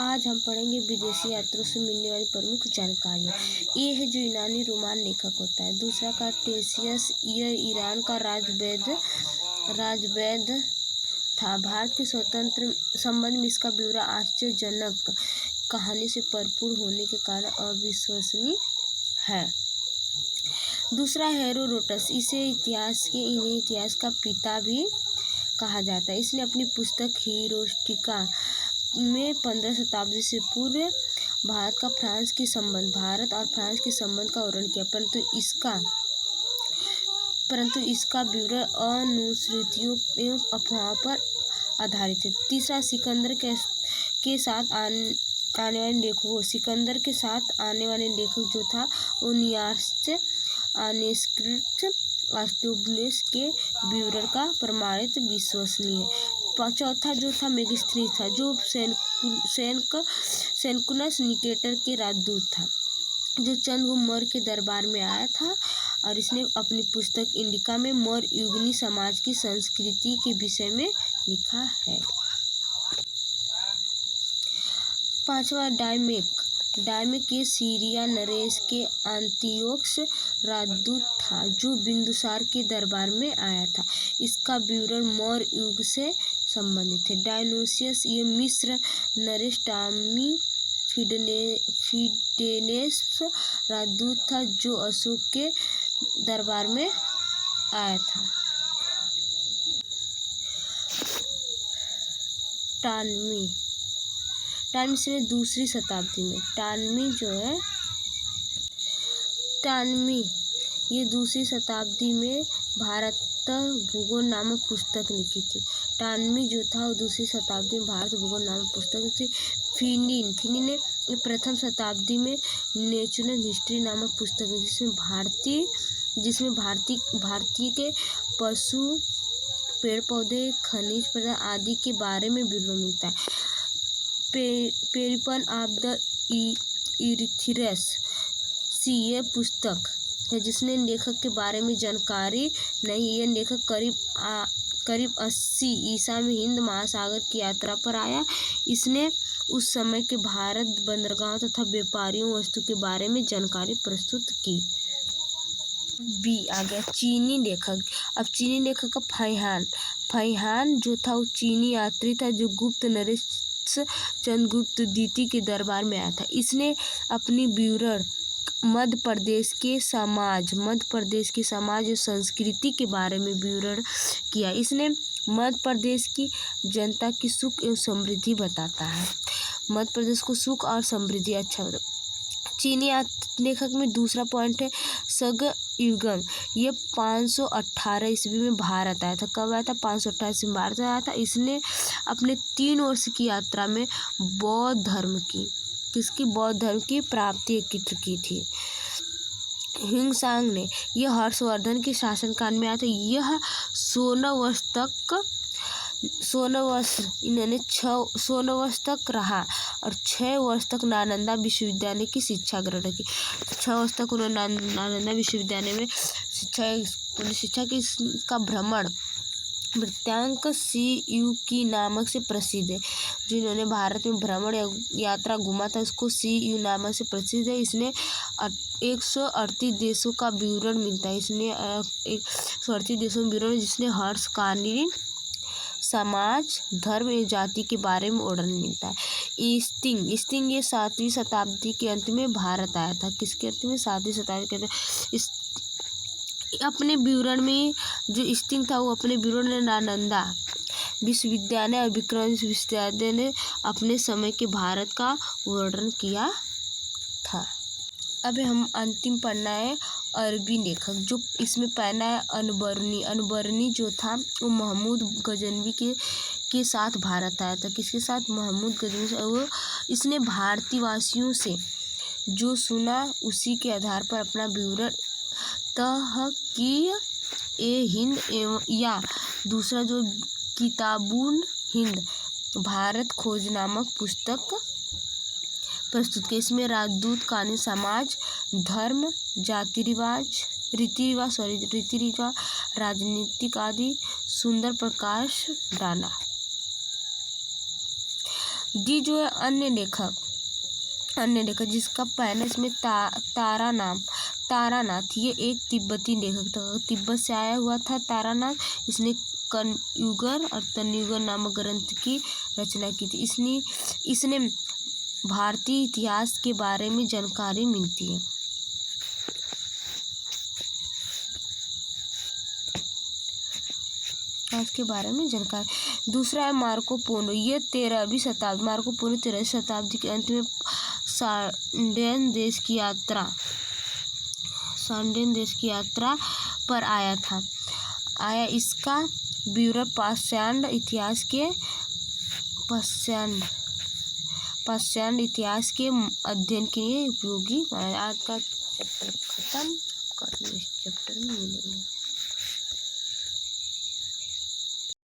आज हम पढ़ेंगे विदेशी यात्रियों से मिलने वाली प्रमुख जानकारियाँ। ये है जो यूनानी रोमान लेखक होता है। दूसरा का टेसियस, यह ईरान का राजवैद्य था। भारत के स्वतंत्र संबंध में इसका ब्यौरा आश्चर्यजनक कहानी से भरपूर होने के कारण अविश्वसनीय है। दूसरा हेरोडोटस, इन्हें इतिहास का पिता भी कहा जाता है। इसने अपनी पुस्तक हीरोस्टिका में 15 शताब्दी से पूर्व भारत और फ्रांस के संबंध का वर्णन किया, परंतु इसका ब्यौरा अनुश्रुतियों एवं अफवाहों पर आधारित है। तीसरा सिकंदर के साथ आने वाले लेखक जो था वो नियार्च आनेस्क्रिप्ट आस्टोब्लेस के ब्यौरे का प्रमाणित विश्वसनीय है। चौथा जो था मेगिस्थनीस था, जो सेनेकुनस निकेटर के राजदूत था, जो चंद्रगुप्त मौर्य के दरबार में आया था और इसने अपनी पुस्तक इंडिका में मौर्य युगीन समाज की संस्कृति के विषय में लिखा है। पांचवा डायमेक ये सीरिया नरेश के अंतियोक्स राजदूत था, जो बिंदुसार के दरबार में आया था। इसका विवरण मौर्य युग से संबंधित है। डायोनिसियस ये मिस्र नरेश टामी फिडेनेस राजदूत था, जो अशोक के दरबार में आया था। टालमी से दूसरी शताब्दी में टालमी ये दूसरी शताब्दी में भारत भूगोल नामक पुस्तक लिखी थी। टालमी जो था वो दूसरी शताब्दी में भारत भूगोल नामक पुस्तक लिखी थी। फिनी ने प्रथम शताब्दी में नेचुरल हिस्ट्री नामक पुस्तक लिखी, जिसमें भारतीय के पशु, पेड़ पौधे, खनिज पदार्थ आदि के बारे में विवरण मिलता है। पेरिपल ऑफ द इरिथ्रेस ये पुस्तक है जिसने लेखक के बारे में जानकारी नहीं। यह लेखक करीब 80 ईसा में हिंद महासागर की यात्रा पर आया। इसने उस समय के भारत बंदरगाहों तथा व्यापारियों वस्तु के बारे में जानकारी प्रस्तुत की। आ गया चीनी लेखक। अब चीनी लेखक का फैहान जो था वो चीनी यात्री था, जो गुप्त नरेश चंद्रगुप्त द्वितीय के दरबार में आया था। इसने अपनी विवरण मध्य प्रदेश के समाज और संस्कृति के बारे में विवरण किया। इसने मध्य प्रदेश की जनता की सुख एवं समृद्धि बताता है। मध्य प्रदेश को सुख और समृद्धि अच्छा। चीनी लेखक में दूसरा पॉइंट है सगयुगम। ये 518 ईस्वी में भारत आया था। कब आया था? 518 ईस्वी में भारत आया था। इसने अपने 3 वर्ष की यात्रा में बौद्ध धर्म की प्राप्ति एकत्र की थी। हिंगसांग ने यह हर्षवर्धन के शासनकाल में आया था। यह 16 वर्ष तक रहा और 6 वर्ष तक नालंदा विश्वविद्यालय की शिक्षा ग्रहण की। 6 वर्ष तक उन्होंने नालंदा विश्वविद्यालय में शिक्षा की का भ्रमण वृत्तांक CU की नामक से प्रसिद्ध है। जिन्होंने भारत में भ्रमण यात्रा घुमा था उसको CU नामक से प्रसिद्ध है। इसने 138 देशों का विवरण मिलता है। 138 देशों में विवरण जिसने हर्षकालीन समाज, धर्म एवं जाति के बारे में वर्णन मिलता है। इस्तिंग ये 7वीं शताब्दी के अंत में भारत आया था। किसके अंत में? 7वीं शताब्दी के अंत। अपने विवरण में जो इस्तिंग था वो अपने विवरण में नालंदा विश्वविद्यालय और विक्रम विश्वविद्यालय ने अपने समय के भारत का वर्णन किया था। अब हम अंतिम पढ़ना है अरबी लेखक। जो इसमें पहला है अनबरनी जो था वो महमूद गजनवी के साथ भारत आया था। किसके साथ? महमूद गजनवी। वो इसने भारतीय वासियों से जो सुना उसी के आधार पर अपना विवरण तहक़ीक़-ए-हिंद या दूसरा जो किताबुल हिंद भारत खोज नामक पुस्तक प्रस्तुत की। इसमें राजदूत, कालीन समाज, धर्म, रीति रिवाज, राजनीतिक आदि सुंदर प्रकाश डाला। डी जो है अन्य लेखक जिसका पैनस में तारानाथ, ये एक तिब्बती लेखक था, तिब्बत से आया हुआ था तारानाथ। इसने कनयुगर और तनयुगर नामक ग्रंथ की रचना की थी। इसने भारतीय इतिहास के बारे में जानकारी मिलती है। के बारे में जानकारी। दूसरा है मार्को पोलो, ये 13वीं शताब्दी, मार्को पोलो 13वीं शताब्दी के अंत में सार्डियन देश की यात्रा पर आया। इसका ब्यूरो पाषाण इतिहास के अध्ययन के लिए उपयोगी। आज का चैप्टर खत्म, कल नेक्स्ट चैप्टर में मिलेंगे।